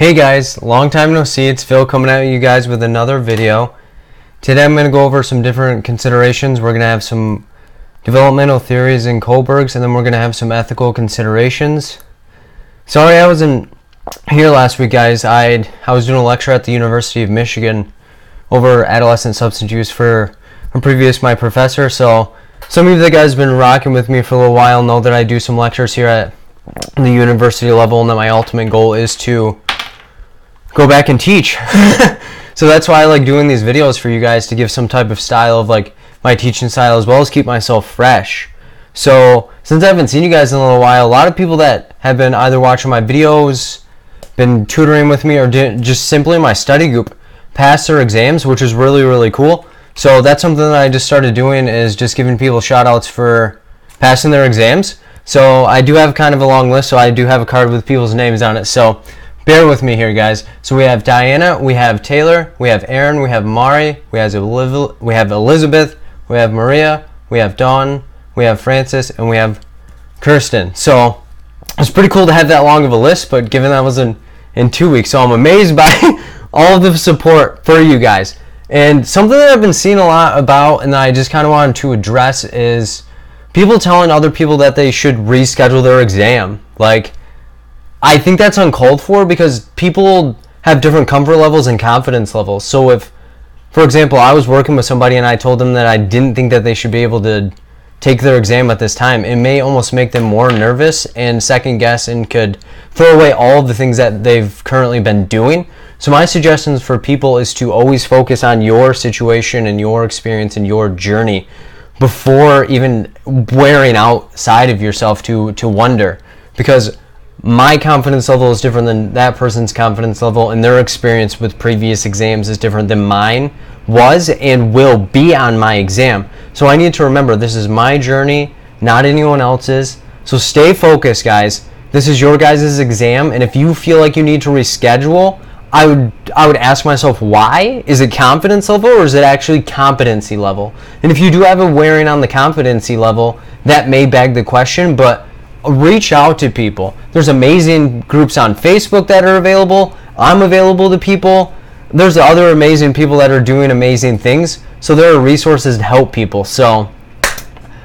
Hey guys, long time no see. It's Phil coming at you guys with another video. Today I'm going to go over some different considerations. We're going to have some developmental theories in Kohlberg's, and then we're going to have some ethical considerations. Sorry I wasn't here last week, guys. I was doing a lecture at the University of Michigan over adolescent substance use for my professor. So some of you that guys have been rocking with me for a little while know that I do some lectures here at the university level, and that my ultimate goal is to go back and teach. So that's why I like doing these videos for you guys, to give some type of style of like my teaching style, as well as keep myself fresh. So since I haven't seen you guys in a little while, a lot of people that have been either watching my videos, been tutoring with me, or just simply my study group passed their exams, which is really cool. So that's something that I just started doing, is just giving people shout outs for passing their exams. So I do have kind of a long list, so I do have a card with people's names on it. So bear with me here, guys. So we have Diana, we have Taylor, we have Aaron, we have Mari, we have Elizabeth, we have Maria, we have Dawn, we have Francis, and we have Kirsten. So it's pretty cool to have that long of a list, but given that was in 2 weeks, so I'm amazed by all of the support for you guys. And something that I've been seeing a lot about, and that I just kind of wanted to address, is people telling other people that they should reschedule their exam. Like, I think that's uncalled for, because people have different comfort levels and confidence levels. So if, for example, I was working with somebody and I told them that I didn't think that they should be able to take their exam at this time, it may almost make them more nervous and second guess, and could throw away all of the things that they've currently been doing. So my suggestions for people is to always focus on your situation and your experience and your journey before even wearing outside of yourself to wonder, because my confidence level is different than that person's confidence level, and their experience with previous exams is different than mine was and will be on my exam. So I need to remember, this is my journey, not anyone else's. So stay focused, guys. This is your guys' exam, and if you feel like you need to reschedule, I would ask myself, why? Is it confidence level, or is it actually competency level? And if you do have a wearing on the competency level, that may beg the question, but reach out to people. There's amazing groups on Facebook that are available. I'm available to people. There's other amazing people that are doing amazing things. So there are resources to help people. So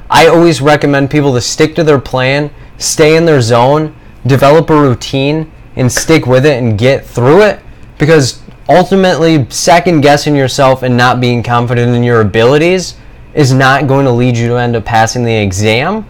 I always recommend people to stick to their plan, stay in their zone, develop a routine, and stick with it and get through it. Because ultimately, second guessing yourself and not being confident in your abilities is not going to lead you to end up passing the exam.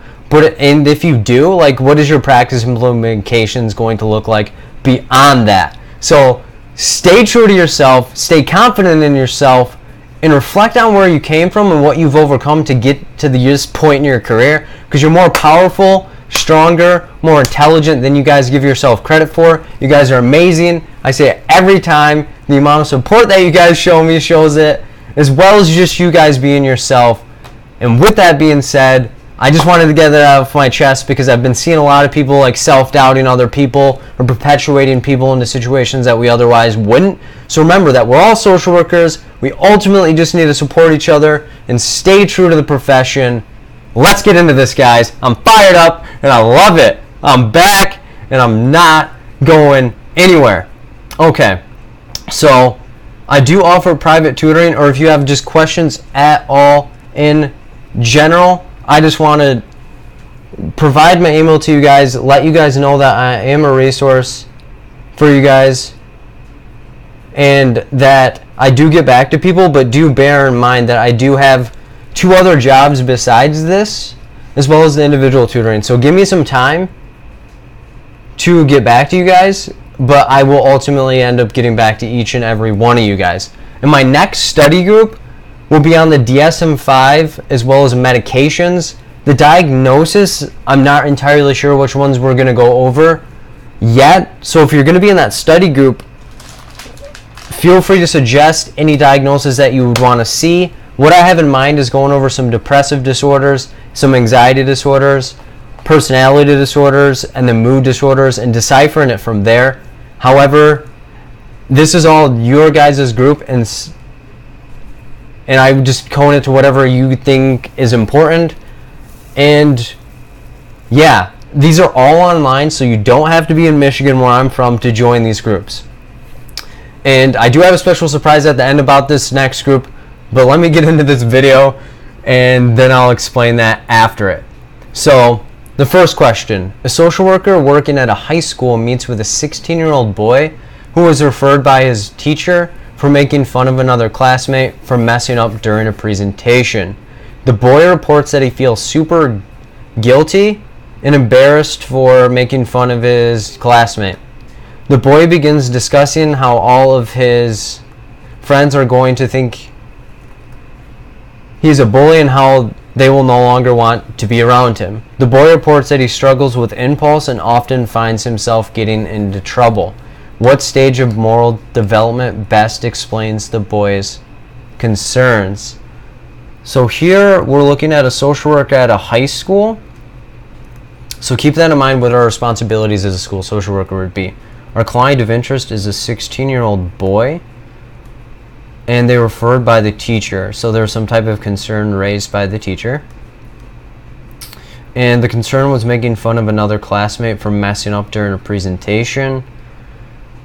And if you do, like, what is your practice implementations going to look like beyond that? So stay true to yourself, stay confident in yourself, and reflect on where you came from and what you've overcome to get to this point in your career, because you're more powerful, stronger, more intelligent than you guys give yourself credit for. You guys are amazing. I say it every time. The amount of support that you guys show me shows it, as well as just you guys being yourself. And with that being said, I just wanted to get that out of my chest, because I've been seeing a lot of people like self-doubting other people or perpetuating people into situations that we otherwise wouldn't. So remember that we're all social workers. We ultimately just need to support each other and stay true to the profession. Let's get into this, guys. I'm fired up and I love it. I'm back and I'm not going anywhere. Okay, so I do offer private tutoring, or if you have just questions at all in general, I just want to provide my email to you guys, let you guys know that I am a resource for you guys, and that I do get back to people, but do bear in mind that I do have 2 other jobs besides this, as well as the individual tutoring. So give me some time to get back to you guys, but I will ultimately end up getting back to each and every one of you guys. And my next study group will be on the DSM-5 as well as medications. The diagnosis, I'm not entirely sure which ones we're going to go over yet. So if you're going to be in that study group, feel free to suggest any diagnosis that you would want to see. What I have in mind is going over some depressive disorders, some anxiety disorders, personality disorders, and the mood disorders, and deciphering it from there. However, this is all your guys' group, and I would just cone it to whatever you think is important. And yeah, these are all online, so you don't have to be in Michigan, where I'm from, to join these groups. And I do have a special surprise at the end about this next group, but let me get into this video and then I'll explain that after it. So the first question: a social worker working at a high school meets with a 16-year-old boy who was referred by his teacher for making fun of another classmate for messing up during a presentation. The boy reports that he feels super guilty and embarrassed for making fun of his classmate. The boy begins discussing how all of his friends are going to think he's a bully and how they will no longer want to be around him. The boy reports that he struggles with impulse and often finds himself getting into trouble. What stage of moral development best explains the boy's concerns? So here we're looking at a social worker at a high school. So keep that in mind what our responsibilities as a school social worker would be. Our client of interest is a 16-year-old boy, and they were referred by the teacher. So there's some type of concern raised by the teacher. And the concern was making fun of another classmate for messing up during a presentation.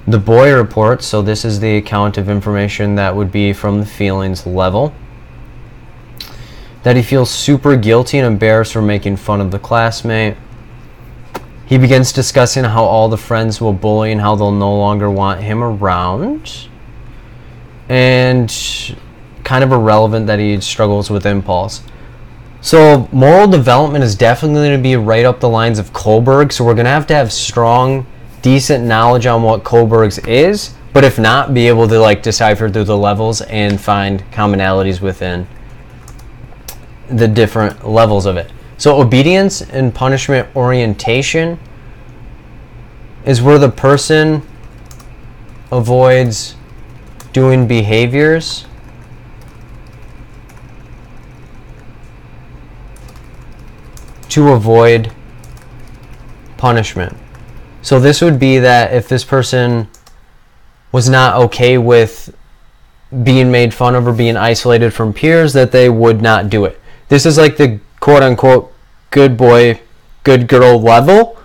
The boy reports, so this is the account of information that would be from the feelings level, that he feels super guilty and embarrassed for making fun of the classmate. He begins discussing how all the friends will bully and how they'll no longer want him around. And kind of irrelevant that he struggles with impulse. So moral development is definitely going to be right up the lines of Kohlberg. So we're going to have strong, decent knowledge on what Kohlberg's is. But if not, be able to decipher through the levels and find commonalities within the different levels of it. So obedience and punishment orientation is where the person avoids doing behaviors to avoid punishment. So this would be that if this person was not okay with being made fun of or being isolated from peers, that they would not do it. This is like the quote-unquote good boy, good girl level,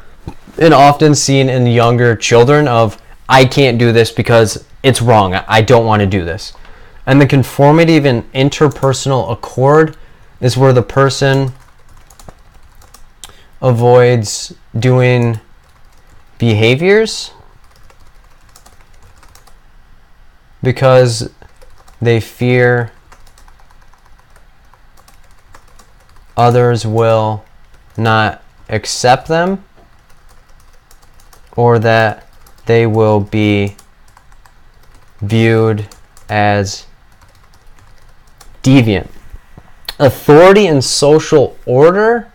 and often seen in younger children of, I can't do this because it's wrong, I don't want to do this. And the conformative and interpersonal accord is where the person avoids doing behaviors because they fear others will not accept them, or that they will be viewed as deviant. Authority and social order.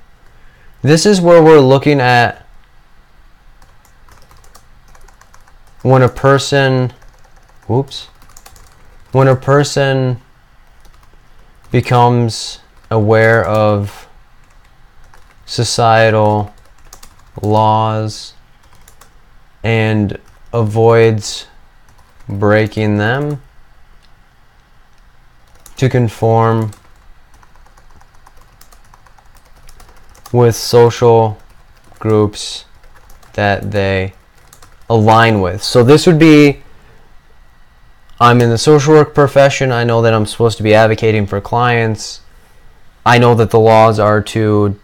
This is where we're looking at when a person becomes aware of societal laws and avoids breaking them to conform with social groups that they align with. So this would be, I'm in the social work profession, I know that I'm supposed to be advocating for clients, I know that the laws are to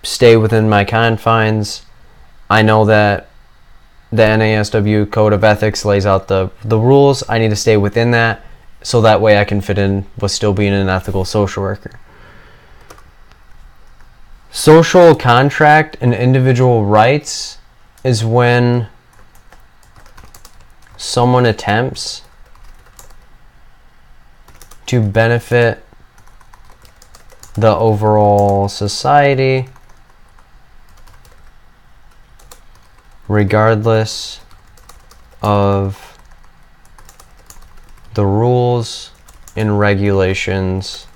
stay within my confines, I know that the NASW Code of Ethics lays out the rules, I need to stay within that so that way I can fit in with still being an ethical social worker. Social contract and individual rights is when someone attempts to benefit the overall society regardless of the rules and regulations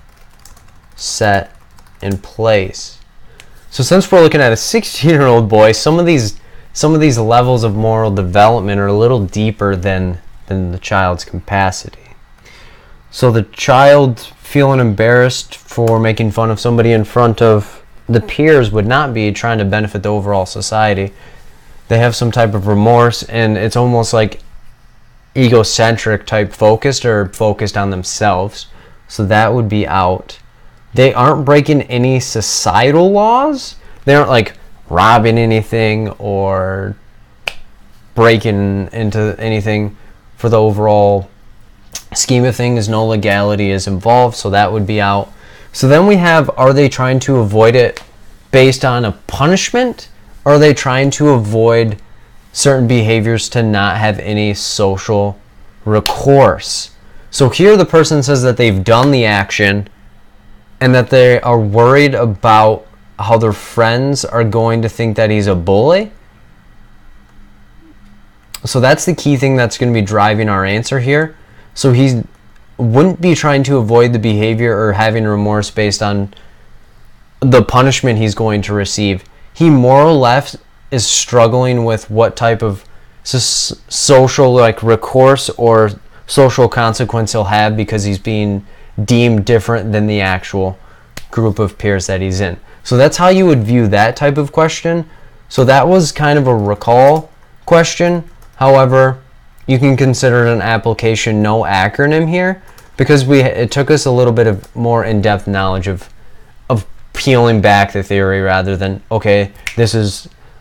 set in place. So since we're looking at a 16-year-old boy, some of these levels of moral development are a little deeper than the child's capacity. So the child feeling embarrassed for making fun of somebody in front of the peers would not be trying to benefit the overall society. They have some type of remorse, and it's almost like egocentric type focused or focused on themselves. So that would be out. They aren't breaking any societal laws. They aren't like robbing anything or breaking into anything. For the overall scheme of things, no legality is involved, so that would be out. So then we have, are they trying to avoid it based on a punishment? Or are they trying to avoid certain behaviors to not have any social recourse? So here the person says that they've done the action and that they are worried about how their friends are going to think that he's a bully. So that's the key thing that's going to be driving our answer here. So he wouldn't be trying to avoid the behavior or having remorse based on the punishment he's going to receive. He more or less is struggling with what type of social recourse or social consequence he'll have because he's being deemed different than the actual group of peers that he's in. So that's how you would view that type of question. So that was kind of a recall question. However, you can consider it an application no acronym here because it took us a little bit of more in-depth knowledge of peeling back the theory rather than, okay,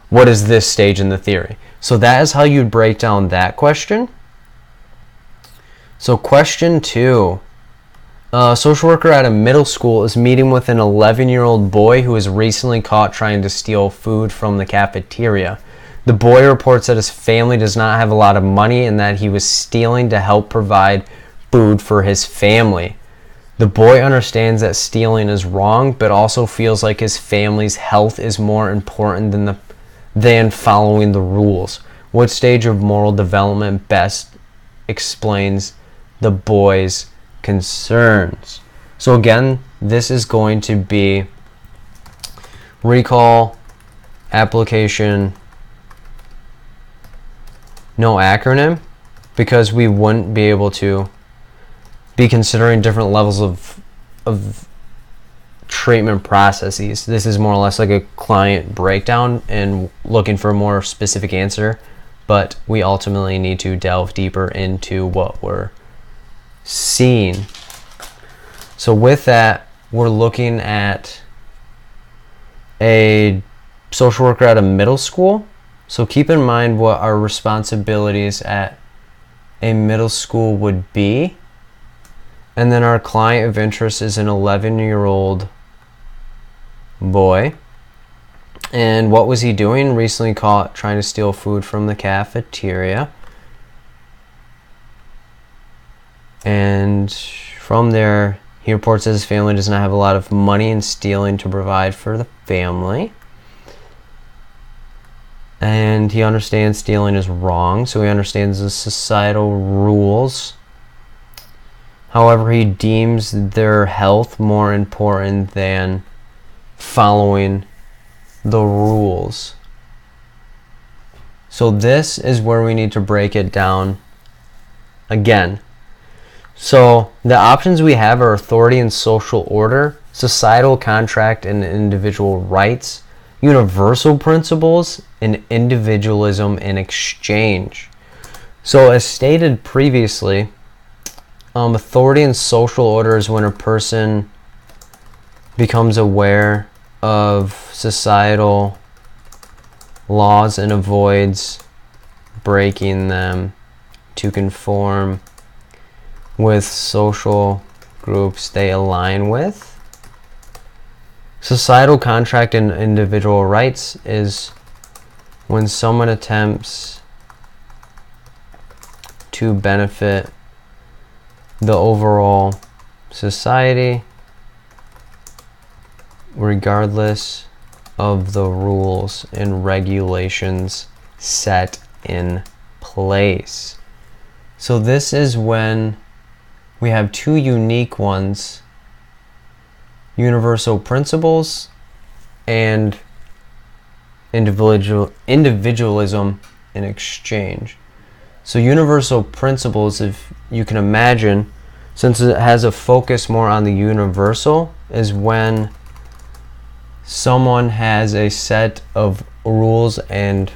what is this stage in the theory? So that is how you'd break down that question. So question 2. A social worker at a middle school is meeting with an 11-year-old boy who was recently caught trying to steal food from the cafeteria. The boy reports that his family does not have a lot of money and that he was stealing to help provide food for his family. The boy understands that stealing is wrong, but also feels like his family's health is more important than following the rules. What stage of moral development best explains the boy's concerns? So again, this is going to be recall, application, no acronym, because we wouldn't be able to be considering different levels of treatment processes. This is more or less like a client breakdown and looking for a more specific answer, but we ultimately need to delve deeper into what we're seeing. So with that, we're looking at a social worker at a middle school. So keep in mind what our responsibilities at a middle school would be. And then our client of interest is an 11-year-old boy. And what was he doing? Recently caught trying to steal food from the cafeteria. And from there, he reports that his family does not have a lot of money and stealing to provide for the family. And he understands stealing is wrong, so he understands the societal rules. However, he deems their health more important than following the rules. So this is where we need to break it down again. So the options we have are authority and social order, societal contract and individual rights, universal principles, and individualism and exchange. So as stated previously, authority and social order is when a person becomes aware of societal laws and avoids breaking them to conform with social groups they align with. Societal contract and individual rights is when someone attempts to benefit the overall society regardless of the rules and regulations set in place. So this is when we have two unique ones: universal principles and individualism in exchange. So universal principles, if you can imagine, since it has a focus more on the universal, is when someone has a set of rules and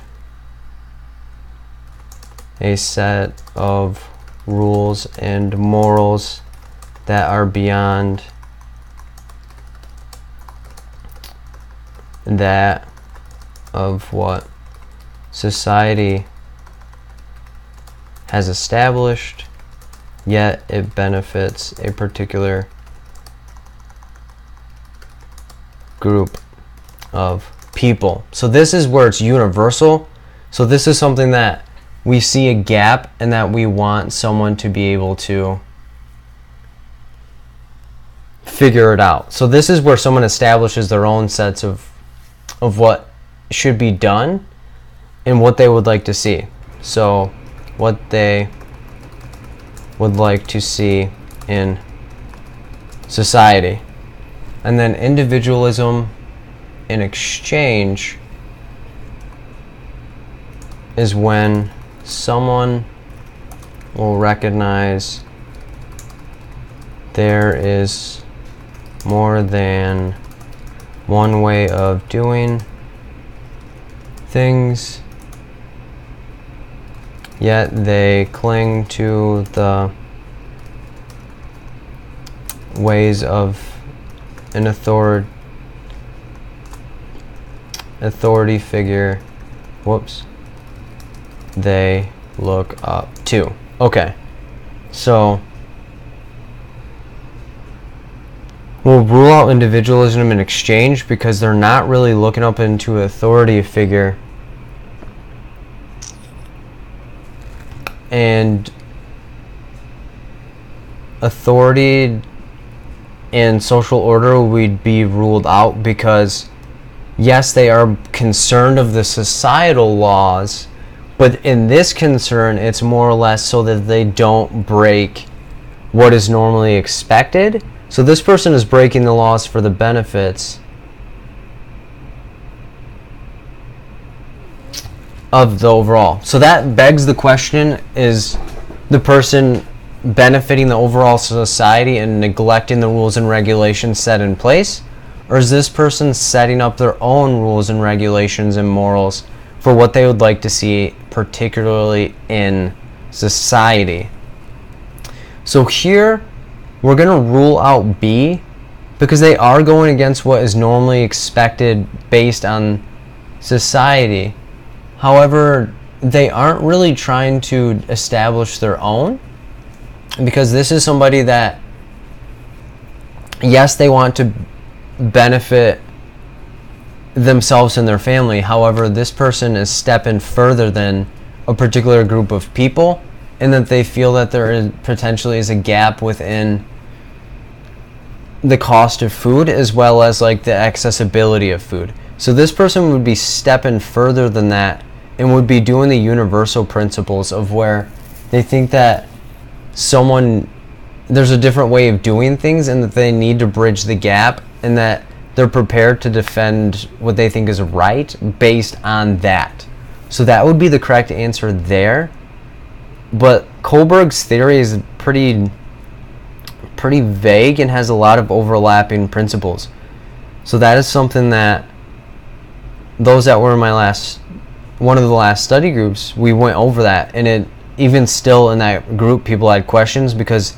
a set of rules and morals that are beyond that of what society has established, yet it benefits a particular group of people. So this is where it's universal. So this is something that we see a gap and that we want someone to be able to figure it out. So this is where someone establishes their own sets of what should be done and what they would like to see. So what they would like to see in society. And then individualism in exchange is when someone will recognize there is more than one way of doing things, yet they cling to the ways of an authority figure they look up to. Okay, so we'll rule out individualism in exchange because they're not really looking up into an authority figure, and authority and social order would be ruled out because yes, they are concerned of the societal laws, but in this concern it's more or less so that they don't break what is normally expected. So this person is breaking the laws for the benefits of the overall. So that begs the question, is the person benefiting the overall society and neglecting the rules and regulations set in place? Or is this person setting up their own rules and regulations and morals for what they would like to see, particularly in society? So here, we're going to rule out B because they are going against what is normally expected based on society. However, they aren't really trying to establish their own, because this is somebody that, yes, they want to benefit themselves and their family. However, this person is stepping further than a particular group of people, and that they feel that there is potentially is a gap within the cost of food as well as like the accessibility of food. So this person would be stepping further than that and would be doing the universal principles of where they think that there's a different way of doing things and that they need to bridge the gap, and that they're prepared to defend what they think is right based on that. So that would be the correct answer there. But Kohlberg's theory is pretty vague and has a lot of overlapping principles. So that is something that those that were in one of the last study groups, we went over that, and it even still in that group people had questions because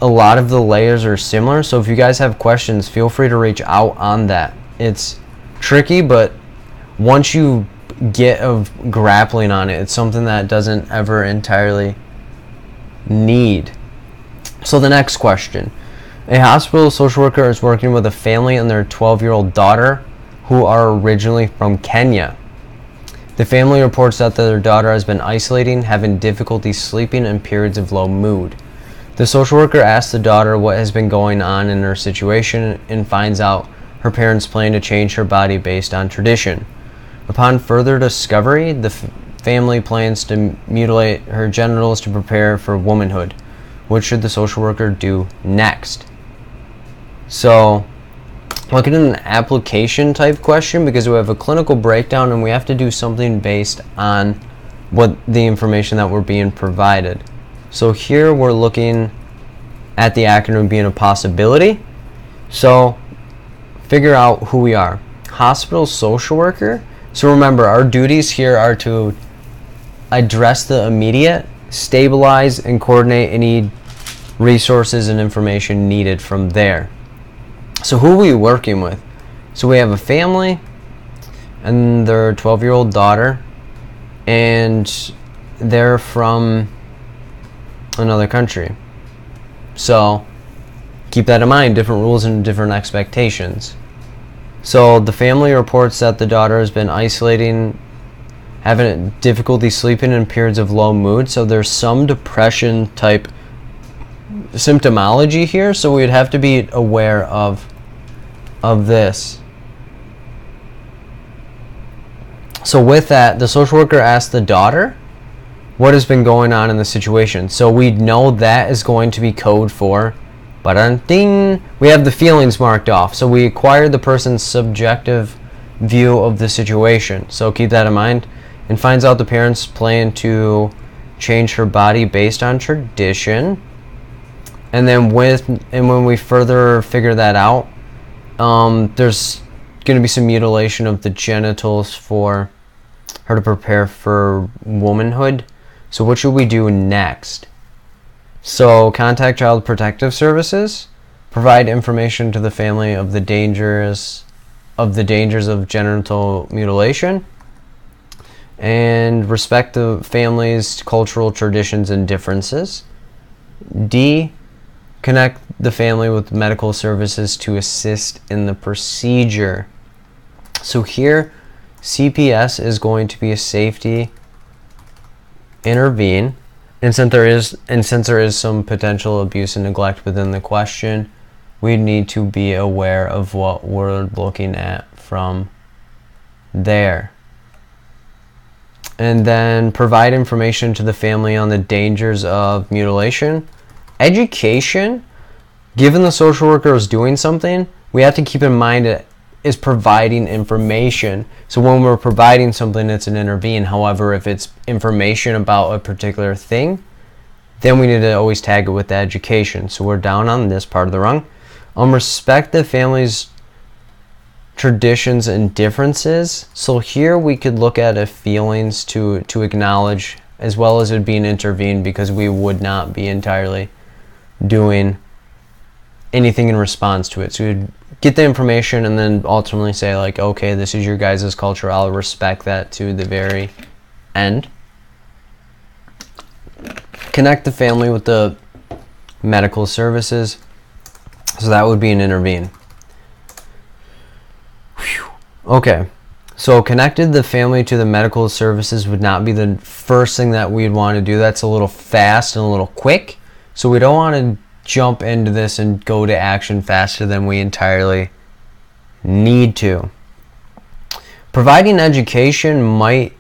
a lot of the layers are similar. So if you guys have questions, feel free to reach out on that. It's tricky, but once you get of grappling on it, it's something that doesn't ever entirely need. So the next question. A hospital social worker is working with a family and their 12-year-old daughter who are originally from Kenya. The family reports that their daughter has been isolating, having difficulty sleeping, and periods of low mood. The social worker asks the daughter what has been going on in her situation and finds out her parents plan to change her body based on tradition. Upon further discovery, the family plans to mutilate her genitals to prepare for womanhood. What should the social worker do next? So, looking at an application type question, because we have a clinical breakdown and we have to do something based on what the information that we're being provided. So here we're looking at the acronym being a possibility. So figure out who we are. Hospital social worker. So remember, our duties here are to address the immediate, stabilize, and coordinate any resources and information needed from there. So who are we working with? So we have a family and their 12-year-old daughter, and they're from another country. So keep that in mind, different rules and different expectations. So the family reports that the daughter has been isolating, having difficulty sleeping in periods of low mood. So there's some depression type symptomology here, so we'd have to be aware of this. So with that, the social worker asked the daughter what has been going on in the situation. So we know that is going to be code for, ding, we have the feelings marked off. So we acquired the person's subjective view of the situation. So keep that in mind. And finds out the parents plan to change her body based on tradition. And then when we further figure that out, there's going to be some mutilation of the genitals for her to prepare for womanhood. So what should we do next? So contact Child Protective Services, provide information to the family of the dangers of genital mutilation, and respect the family's cultural traditions and differences. D, connect the family with medical services to assist in the procedure. So here, CPS is going to be a safety intervene, and since there is some potential abuse and neglect within the question, we need to be aware of what we're looking at from there. And then provide information to the family on the dangers of mutilation. Education, given the social worker is doing something, we have to keep in mind it is providing information. So when we're providing something, it's an intervene. However, if it's information about a particular thing, then we need to always tag it with the education. So we're down on this part of the rung. Respect the family's traditions and differences. So here we could look at a feelings to acknowledge, as well as it being intervened, because we would not be entirely doing anything in response to it. So we'd get the information and then ultimately say, like, okay, this is your guys' culture, I'll respect that to the very end. Connect the family with the medical services. So that would be an intervene. Whew. Okay, so connected the family to the medical services would not be the first thing that we'd want to do. That's a little fast and a little quick. So we don't want to jump into this and go to action faster than we entirely need to. Providing education might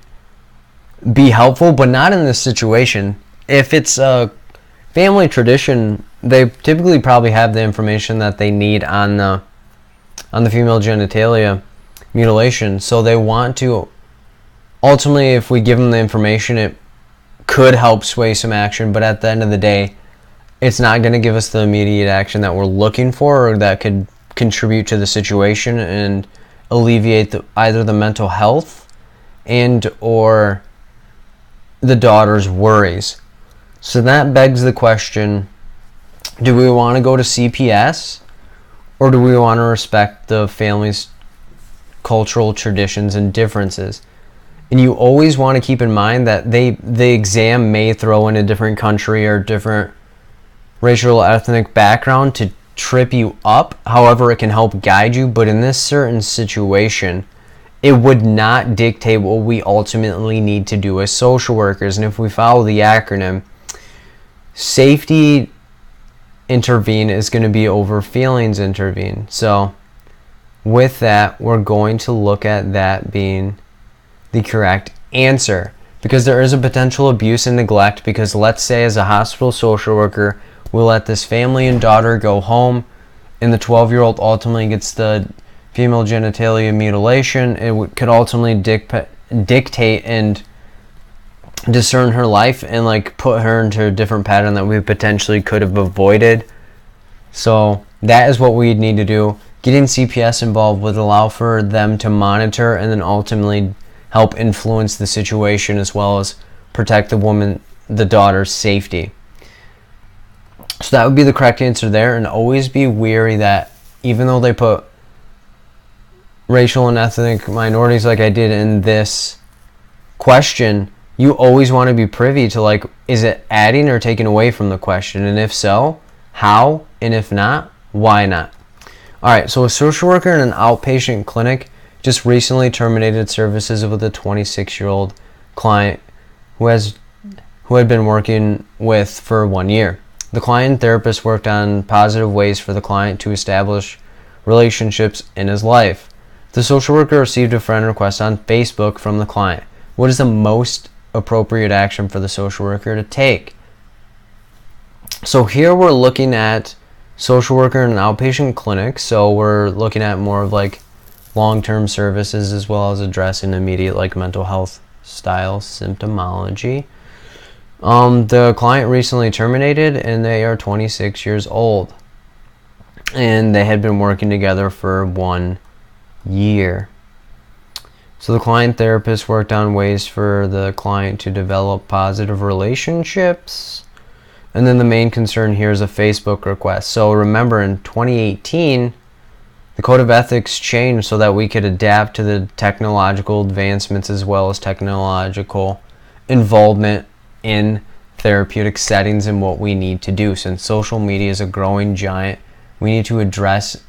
be helpful, but not in this situation. If it's a family tradition, they typically probably have the information that they need on the female genitalia mutilation. So they want to, ultimately, if we give them the information, it could help sway some action, but at the end of the day, it's not going to give us the immediate action that we're looking for, or that could contribute to the situation and alleviate either the mental health and or the daughter's worries. So that begs the question, do we want to go to CPS, or do we want to respect the family's cultural traditions and differences? And you always want to keep in mind that the exam may throw in a different country or different racial or ethnic background to trip you up. However, it can help guide you, but in this certain situation, it would not dictate what we ultimately need to do as social workers. And if we follow the acronym, safety intervene is going to be over feelings intervene. So with that, we're going to look at that being the correct answer, because there is a potential abuse and neglect. Because let's say as a hospital social worker, we'll let this family and daughter go home, and the 12-year-old ultimately gets the female genitalia mutilation. It could ultimately dictate and discern her life and like put her into a different pattern that we potentially could have avoided. So that is what we need to do. Getting CPS involved would allow for them to monitor and then ultimately help influence the situation, as well as protect the daughter's safety. So that would be the correct answer there. And always be wary that even though they put racial and ethnic minorities like I did in this question, you always want to be privy to, like, is it adding or taking away from the question? And if so, how? And if not, why not? Alright, so a social worker in an outpatient clinic just recently terminated services with a 26-year-old client who had been working with for 1 year. The client and therapist worked on positive ways for the client to establish relationships in his life. The social worker received a friend request on Facebook from the client. What is the most appropriate action for the social worker to take? So here we're looking at social worker in an outpatient clinic, so we're looking at more of like long-term services as well as addressing immediate like mental health style symptomology. The client recently terminated and they are 26 years old and they had been working together for 1 year. So the client therapist worked on ways for the client to develop positive relationships. And then the main concern here is a Facebook request. So remember, in 2018, the Code of Ethics changed so that we could adapt to the technological advancements as well as technological involvement in therapeutic settings and what we need to do. Since social media is a growing giant, we need to address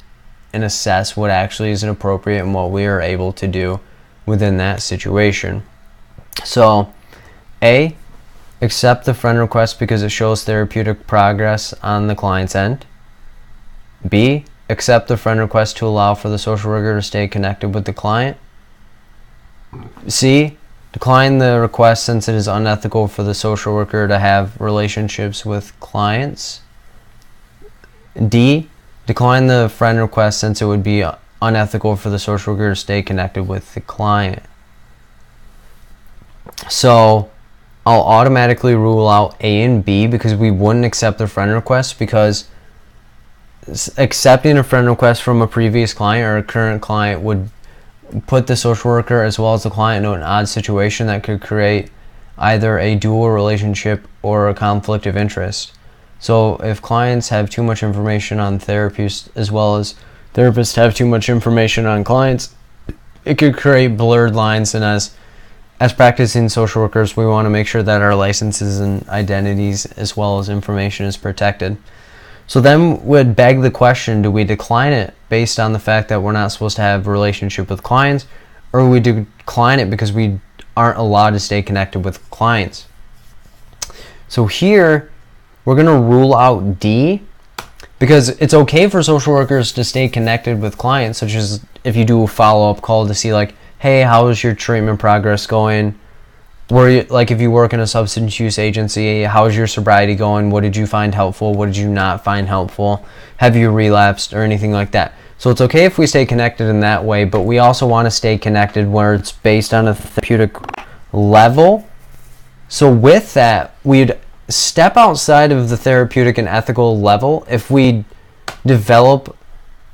and assess what actually is inappropriate and what we are able to do within that situation. So, A, accept the friend request because it shows therapeutic progress on the client's end. B, accept the friend request to allow for the social worker to stay connected with the client. C, decline the request since it is unethical for the social worker to have relationships with clients. D, decline the friend request since it would be unethical for the social worker to stay connected with the client. So I'll automatically rule out A and B because we wouldn't accept the friend request, because accepting a friend request from a previous client or a current client would put the social worker as well as the client in an odd situation that could create either a dual relationship or a conflict of interest. So if clients have too much information on therapists as well as therapists have too much information on clients, it could create blurred lines. And as practicing social workers, we want to make sure that our licenses and identities as well as information is protected. So then would beg the question, do we decline it based on the fact that we're not supposed to have a relationship with clients, or we decline it because we aren't allowed to stay connected with clients? So here we're going to rule out D, because it's okay for social workers to stay connected with clients, such as if you do a follow-up call to see like, hey, how is your treatment progress going? Like if you work in a substance use agency, how's your sobriety going? What did you find helpful? What did you not find helpful? Have you relapsed or anything like that? So it's okay if we stay connected in that way, but we also want to stay connected where it's based on a therapeutic level. So with that, we'd step outside of the therapeutic and ethical level if we develop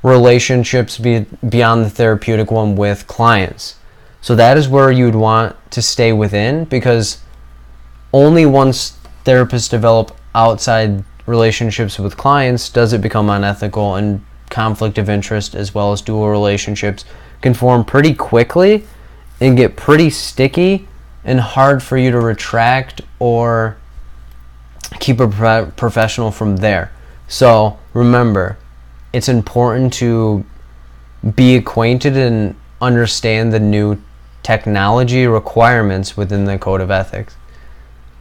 relationships beyond the therapeutic one with clients. So that is where you'd want to stay within, because only once therapists develop outside relationships with clients does it become unethical, and conflict of interest as well as dual relationships can form pretty quickly and get pretty sticky and hard for you to retract or keep a professional from there. So remember, it's important to be acquainted and understand the new technology requirements within the Code of Ethics.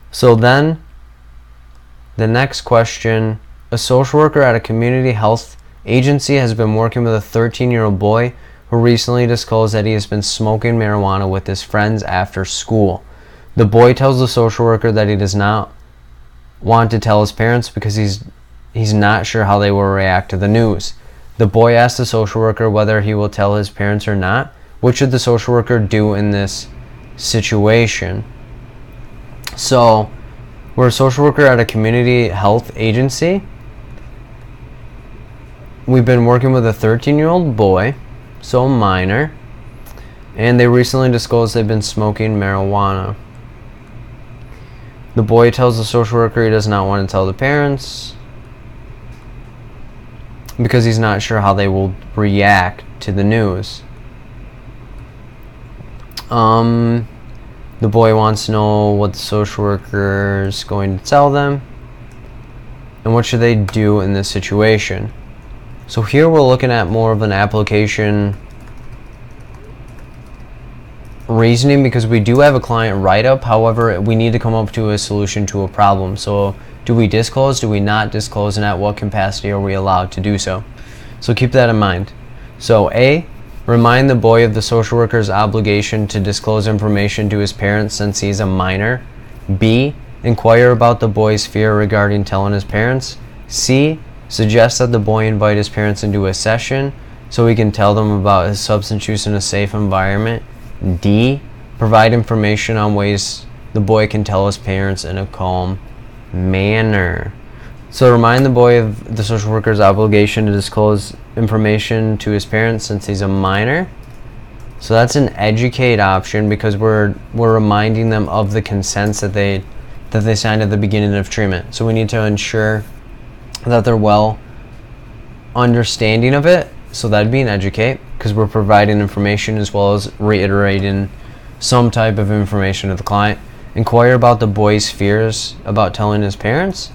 So then, the next question, a social worker at a community health agency has been working with a 13-year-old boy who recently disclosed that he has been smoking marijuana with his friends after school. The boy tells the social worker that he does not want to tell his parents because he's not sure how they will react to the news. The boy asks the social worker whether he will tell his parents or not. What should the social worker do in this situation? So, we're a social worker at a community health agency. We've been working with a 13-year-old boy, so minor, and they recently disclosed they've been smoking marijuana. The boy tells the social worker he does not want to tell the parents because he's not sure how they will react to the news. The boy wants to know what the social worker is going to tell them and what should they do in this situation. So here we're looking at more of an application reasoning, because we do have a client write-up. However, we need to come up to a solution to a problem. So do we disclose, do we not disclose, and at what capacity are we allowed to do so? So keep that in mind. So A, remind the boy of the social worker's obligation to disclose information to his parents since he's a minor. B, inquire about the boy's fear regarding telling his parents. C, suggest that the boy invite his parents into a session so he can tell them about his substance use in a safe environment. D, provide information on ways the boy can tell his parents in a calm manner. So remind the boy of the social worker's obligation to disclose information to his parents since he's a minor. So that's an educate option, because we're reminding them of the consents that they signed at the beginning of treatment. So we need to ensure that they're well understanding of it. So that'd be an educate, because we're providing information as well as reiterating some type of information to the client. Inquire about the boy's fears about telling his parents.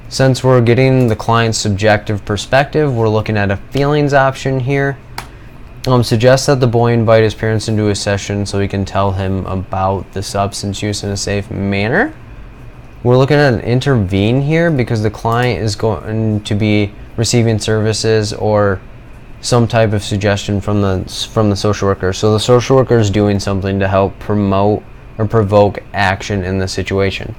Since we're getting the client's subjective perspective, we're looking at a feelings option here. Suggest that the boy invite his parents into a session so he can tell him about the substance use in a safe manner. We're looking at an intervene here, because the client is going to be receiving services or some type of suggestion from the social worker. So the social worker is doing something to help promote or provoke action in the situation.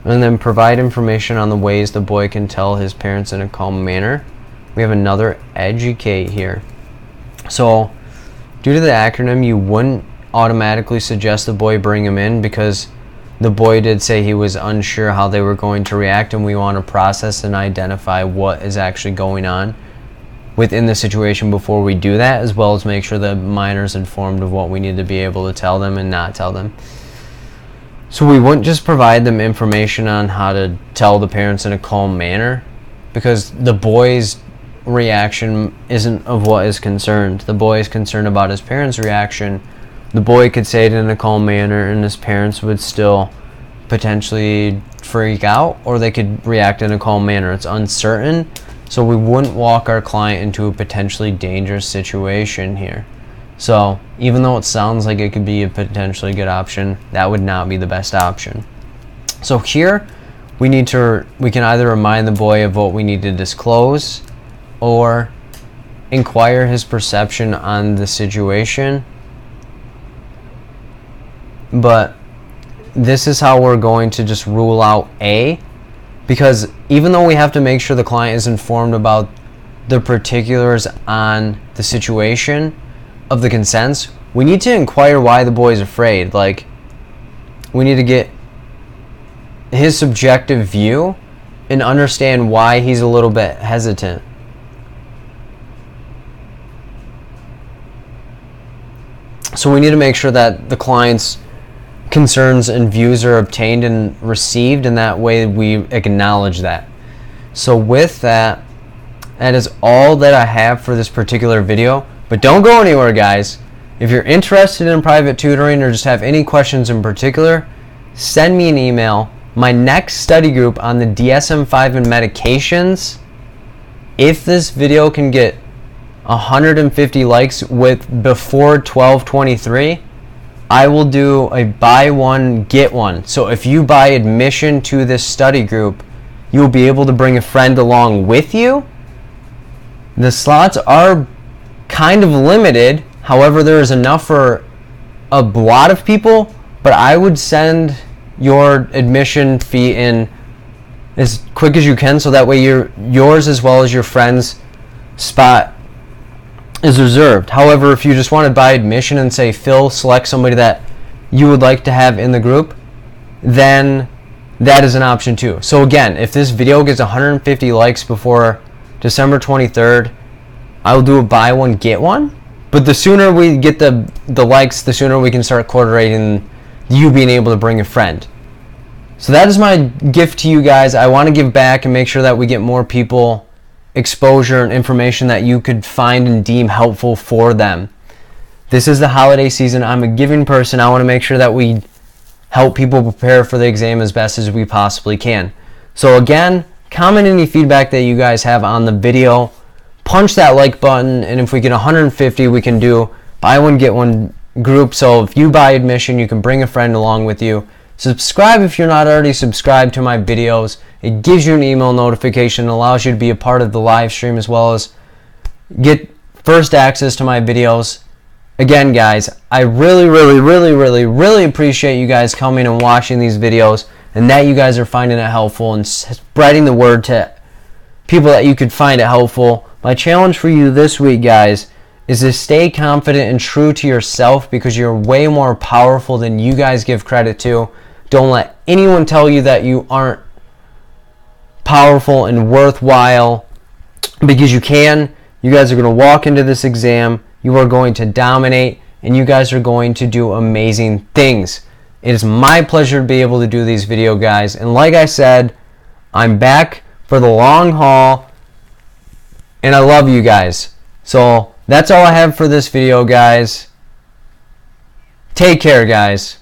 And then provide information on the ways the boy can tell his parents in a calm manner. We have another educate here. So due to the acronym, you wouldn't automatically suggest the boy bring him in, because the boy did say he was unsure how they were going to react, and we want to process and identify what is actually going on within the situation before we do that, as well as make sure the minor is informed of what we need to be able to tell them and not tell them. So we wouldn't just provide them information on how to tell the parents in a calm manner, because the boy's reaction isn't of what is concerned. The boy is concerned about his parents' reaction. The boy could say it in a calm manner and his parents would still potentially freak out, or they could react in a calm manner. It's uncertain, so we wouldn't walk our client into a potentially dangerous situation here. So even though it sounds like it could be a potentially good option, that would not be the best option. So here we can either remind the boy of what we need to disclose, or inquire his perception on the situation. But this is how we're going to just rule out A, because even though we have to make sure the client is informed about the particulars on the situation of the consents, we need to inquire why the boy is afraid. Like, we need to get his subjective view and understand why he's a little bit hesitant. So we need to make sure that the client's concerns and views are obtained and received, and that way we acknowledge that. So with that, that is all that I have for this particular video. But don't go anywhere, guys. If you're interested in private tutoring or just have any questions in particular, send me an email. My next study group on the DSM-5 and medications, if this video can get 150 likes before 12/23, I will do a buy one get one. So if you buy admission to this study group, you'll be able to bring a friend along with you. The slots are kind of limited, however there is enough for a lot of people, but I would send your admission fee in as quick as you can, so that way yours as well as your friend's spot is reserved. However, if you just want to buy admission and say Phil select somebody that you would like to have in the group, then that is an option too. So again, if this video gets 150 likes before December 23rd, I will do a buy one get one. But the sooner we get the likes, the sooner we can start coordinating you being able to bring a friend. So that is my gift to you guys. I want to give back and make sure that we get more people exposure and information that you could find and deem helpful for them. This is the holiday season. I'm a giving person. I want to make sure that we help people prepare for the exam as best as we possibly can. So again, comment any feedback that you guys have on the video. Punch that like button, and if we get 150, we can do buy one get one group. So if you buy admission, you can bring a friend along with you. Subscribe if you're not already subscribed to my videos. It gives you an email notification, allows you to be a part of the live stream as well as get first access to my videos. Again, guys, I really appreciate you guys coming and watching these videos, and that you guys are finding it helpful and spreading the word to people that you could find it helpful. My challenge for you this week, guys, is to stay confident and true to yourself, because you're way more powerful than you guys give credit to. Don't let anyone tell you that you aren't powerful and worthwhile, because you can. You guys are going to walk into this exam. You are going to dominate, and you guys are going to do amazing things. It is my pleasure to be able to do these videos, guys. And like I said, I'm back for the long haul, and I love you guys. So that's all I have for this video, guys. Take care, guys.